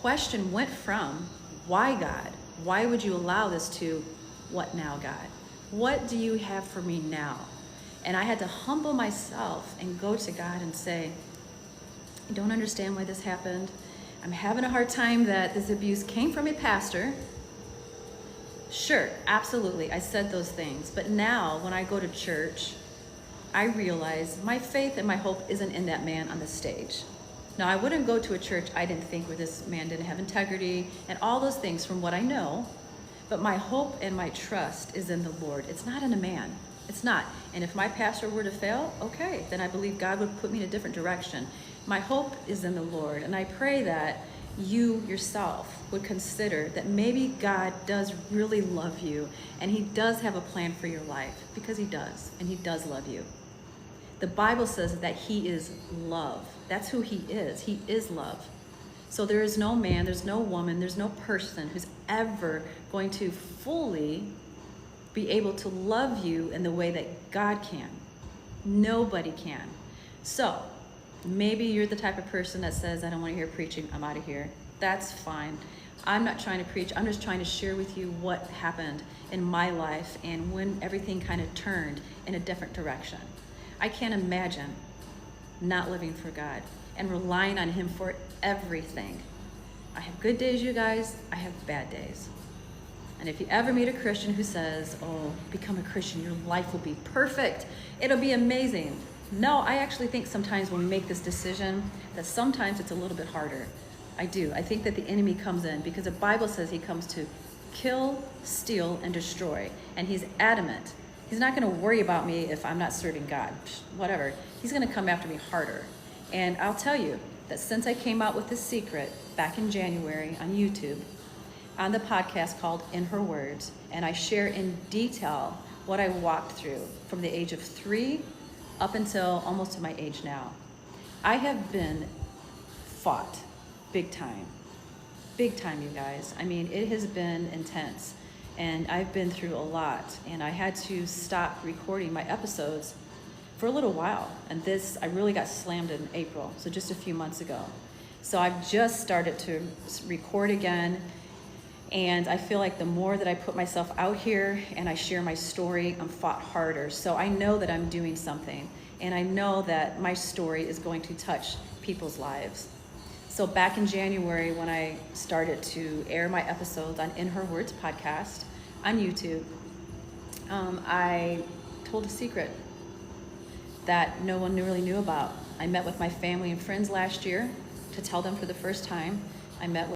Question went from, why God? Why would you allow this, to what now, God? What do you have for me now? And I had to humble myself and go to God and say, I don't understand why this happened. I'm having a hard time that this abuse came from a pastor. Sure, absolutely, I said those things. But now when I go to church, I realize my faith and my hope isn't in that man on the stage. Now, I wouldn't go to a church I didn't think where this man didn't have integrity and all those things from what I know. But my hope and my trust is in the Lord. It's not in a man. It's not. And if my pastor were to fail, okay, then I believe God would put me in a different direction. My hope is in the Lord. And I pray that you yourself would consider that maybe God does really love you and he does have a plan for your life, because he does, and he does love you. The Bible says that he is love. That's who he is. He is love. So there is no man, there's no woman, there's no person who's ever going to fully be able to love you in the way that God can. Nobody can. So maybe you're the type of person that says, I don't want to hear preaching, I'm out of here. That's fine. I'm not trying to preach. I'm just trying to share with you what happened in my life and when everything kind of turned in a different direction. I can't imagine not living for God and relying on him for everything. I have good days, you guys. I have bad days. And if you ever meet a Christian who says, oh, become a Christian, your life will be perfect, it'll be amazing. No, I actually think sometimes when we make this decision, that sometimes it's a little bit harder. I do. I think that the enemy comes in because the Bible says he comes to kill, steal, and destroy. And he's adamant. He's not going to worry about me if I'm not serving God. Whatever. He's going to come after me harder. And I'll tell you that since I came out with this secret back in January on YouTube, on the podcast called In Her Words, and I share in detail what I walked through from the age of 3 up until almost to my age now. I have been fought big time, you guys. I mean, it has been intense. And I've been through a lot, and I had to stop recording my episodes for a little while. And this, I really got slammed in April, so just a few months ago. So I've just started to record again, and I feel like the more that I put myself out here and I share my story, I'm fought harder. So I know that I'm doing something, and I know that my story is going to touch people's lives. So back in January, when I started to air my episodes on In Her Words podcast on YouTube, I told a secret that no one really knew about. I met with my family and friends last year to tell them for the first time. I met with